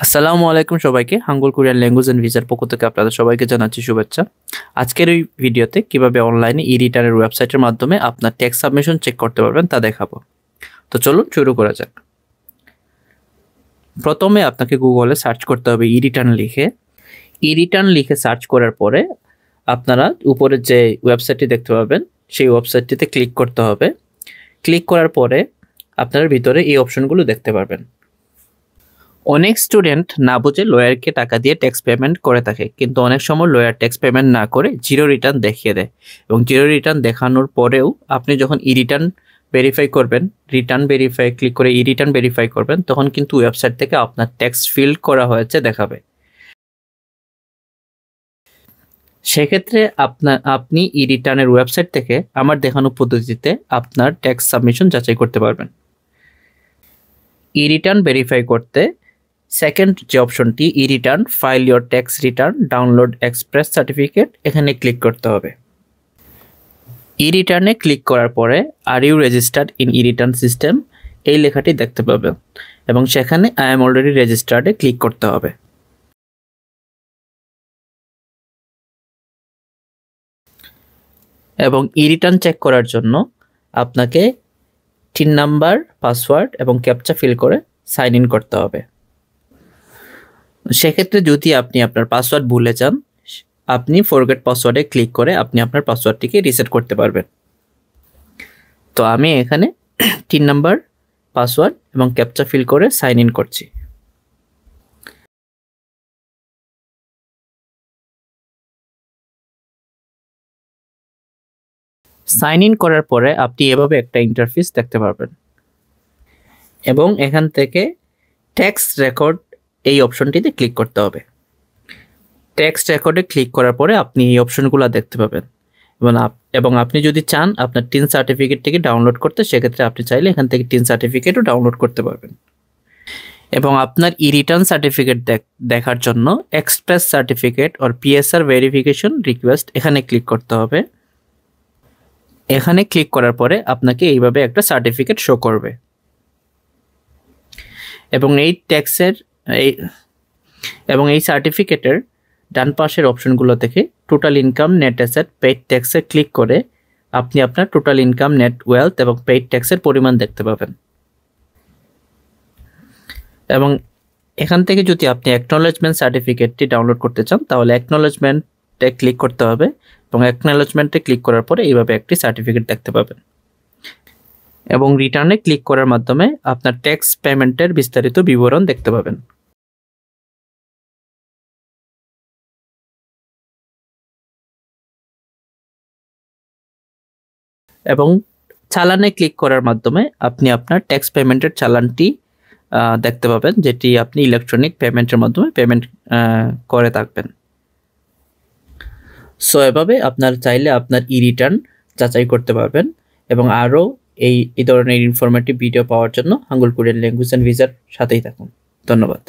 আসসালামু আলাইকুম সবাইকে। হাঙ্গল কোরিয়ান ল্যাঙ্গুয়েজ এন্ড ভিসার পক্ষ থেকে আপনাদের সবাইকে জানাচ্ছি শুভেচ্ছা। আজকের এই ভিডিওতে কিভাবে অনলাইনে ই-রিটার্নের ওয়েবসাইটের মাধ্যমে আপনার ট্যাক্স সাবমিশন চেক করতে পারবেন তা দেখাবো। তো চলুন শুরু করা যাক। প্রথমে আপনাকে গুগলে সার্চ করতে হবে ই-রিটার্ন লিখে সার্চ করার পরে আপনারা উপরে যে ওয়েবসাইটটি দেখতে পাবেন সেই ওয়েবসাইটটিতে ক্লিক করতে হবে। ক্লিক করার পরে আপনার ভিতরে এই অপশনগুলো দেখতে পারবেন। অনেক স্টুডেন্ট না বুঝে লয়ারকে টাকা দিয়ে ট্যাক্স পেমেন্ট করে থাকে, কিন্তু অনেক সময় লয়ার ট্যাক্স পেমেন্ট না করে জিরো রিটার্ন দেখিয়ে দেয়, এবং জিরো রিটার্ন দেখানোর পরেও আপনি যখন ই রিটার্ন ভেরিফাই করবেন, রিটার্ন ভেরিফাই ক্লিক করে ই রিটার্ন ভেরিফাই করবেন, তখন কিন্তু ওয়েবসাইট থেকে আপনার ট্যাক্স ফিল করা হয়েছে দেখাবে। সেক্ষেত্রে আপনি ই রিটার্নের ওয়েবসাইট থেকে আমার দেখানো পদ্ধতিতে আপনার ট্যাক্স সাবমিশন যাচাই করতে পারবেন। ই রিটার্ন ভেরিফাই করতে সেকেন্ড যে অপশনটি e return file your tax return download express certificate, এখানে ক্লিক করতে হবে। ই রিটার্নে ক্লিক করার পরে are you registered in e return system এই লেখাটি দেখতে পাবেন, এবং সেখানে আই এম অলরেডি রেজিস্টার্ডে ক্লিক করতে হবে। এবং ই রিটার্ন চেক করার জন্য আপনাকে টিন নাম্বার, পাসওয়ার্ড এবং ক্যাপচা ফিল করে সাইন ইন করতে হবে। সেক্ষেত্রে যদি আপনি আপনার পাসওয়ার্ড ভুলে যান, আপনি ফরগেট পাসওয়ার্ডে ক্লিক করে আপনি আপনার পাসওয়ার্ডটিকে রিসেট করতে পারবেন। তো আমি এখানে 3 নাম্বার, পাসওয়ার্ড এবং ক্যাপচা ফিল করে সাইন ইন করছি। সাইন ইন করার পরে আপনি এভাবে একটা ইন্টারফেস দেখতে পারবেন, এবং এখান থেকে ট্যাক্স রেকর্ড এই অপশনটিতে ক্লিক করতে হবে। ট্যাক্স রেকর্ডে ক্লিক করার পরে আপনি এই অপশনগুলো দেখতে পাবেন, এবং আপনি যদি চান আপনার টিন সার্টিফিকেটটিকে ডাউনলোড করতে, সেক্ষেত্রে আপনি চাইলে এখান থেকে টিন সার্টিফিকেটও ডাউনলোড করতে পারবেন। এবং আপনার ই রিটার্ন সার্টিফিকেট দেখার জন্য express certificate or PSR verification request এখানে ক্লিক করতে হবে। এখানে ক্লিক করার পরে আপনাকে এইভাবে একটা সার্টিফিকেট শো করবে, এবং এই সার্টিফিকেটের ডান পাশের অপশনগুলো থেকে total income, net asset, paid ট্যাক্সে ক্লিক করে আপনি আপনার টোটাল ইনকাম, নেট ওয়েলথ এবং পেইড ট্যাক্সের পরিমাণ দেখতে পাবেন। এবং এখান থেকে যদি আপনি অ্যাকনোলেজমেন্ট সার্টিফিকেটটি ডাউনলোড করতে চান, তাহলে অ্যাকনোলেজমেন্টে ক্লিক করতে হবে, এবং অ্যাকনোলেজমেন্টে ক্লিক করার পরে এইভাবে একটি সার্টিফিকেট দেখতে পাবেন। এবং রিটার্নে ক্লিক করার মাধ্যমে আপনার ট্যাক্স পেমেন্টের বিস্তারিত বিবরণ দেখতে পাবেন। এবং চালানে ক্লিক করার মাধ্যমে আপনি আপনার ট্যাক্স পেমেন্টের চালানটি দেখতে পাবেন, যেটি আপনি ইলেকট্রনিক পেমেন্টের মাধ্যমে পেমেন্ট করে থাকবেন। সো এভাবে আপনার চাইলে আপনার ই রিটার্ন যাচাই করতে পারবেন। এবং আরও এই ধরনের ইনফরমেটিভ ভিডিও পাওয়ার জন্য হাঙ্গল কোরিয়ান ল্যাঙ্গুয়েজ এন্ড ভিসার সাথেই থাকুন। ধন্যবাদ।